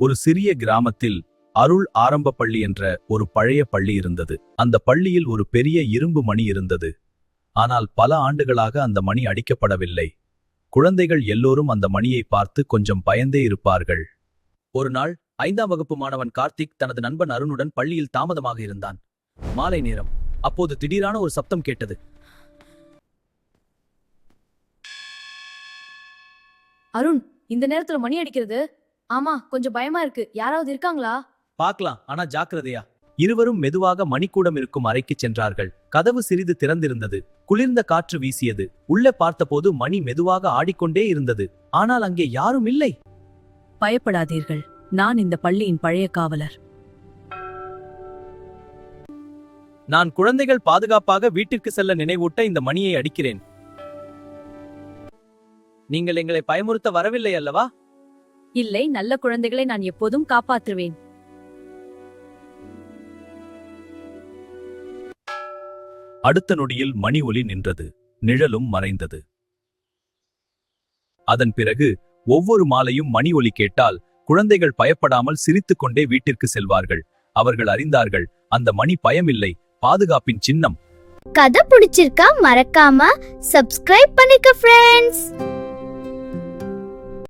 ஒரு சிறிய கிராமத்தில் அருள் ஆரம்ப பள்ளி என்ற ஒரு பழைய பள்ளி இருந்தது. அந்த பள்ளியில் ஒரு பெரிய இரும்பு மணி இருந்தது. ஆனால் பல ஆண்டுகளாக அந்த மணி அடிக்கப்படவில்லை. குழந்தைகள் எல்லோரும் அந்த மணியை பார்த்து கொஞ்சம் பயந்தே இருப்பார்கள். ஒரு நாள் 5ஆம் வகுப்பு மாணவன் கார்த்திக் தனது நண்பன் அருணுடன் பள்ளியில் தாமதமாக இருந்தான். மாலை நேரம். அப்போது திடீரான ஒரு சப்தம் கேட்டது. அருண், இந்த நேரத்துல மணி அடிக்கிறது? ஆமா, கொஞ்சம் பயமா இருக்கு. யாராவது இருக்காங்களா? பார்க்கலாம், ஆனா ஜாக்கிரதையா. இருவரும் மெதுவாக மணிக்கூடம் இருக்கும் அறைக்கு சென்றார்கள். கதவு சிறிது திறந்திருந்தது. குளிர்ந்த காற்று வீசியது. உள்ளே பார்த்தபோது மணி மெதுவாக ஆடிக்கொண்டே இருந்தது. ஆனால் அங்கே யாரும் இல்லை. பயப்படாதீர்கள், நான் இந்த பள்ளியின் பழைய காவலர். நான் குழந்தைகள் பாதுகாப்பாக வீட்டிற்கு செல்ல நினைவூட்ட இந்த மணியை அடிக்கிறேன். நீங்கள் எங்களை பயமுறுத்த வரவில்லை அல்லவா? இல்லை, நல்ல குழந்தைகளை நான் எப்போதும் காப்பாற்றுவேன். அடுத்த நொடியில் மணி ஒலி நின்றது. நிழலும் மறைந்தது. அதன் பிறகு ஒவ்வொரு மாலையும் மணி ஒலி கேட்டால் குழந்தைகள் பயப்படாமல் சிரித்துக்கொண்டே வீட்டிற்கு செல்வார்கள். அவர்கள் அறிந்தார்கள், அந்த மணி பயமில்லை, பாதுகாப்பின் சின்னம். கதை பிடிச்சிருக்கா? மறக்காம சப்ஸ்கிரைப் பண்ணிக்க ஃப்ரெண்ட்ஸ்.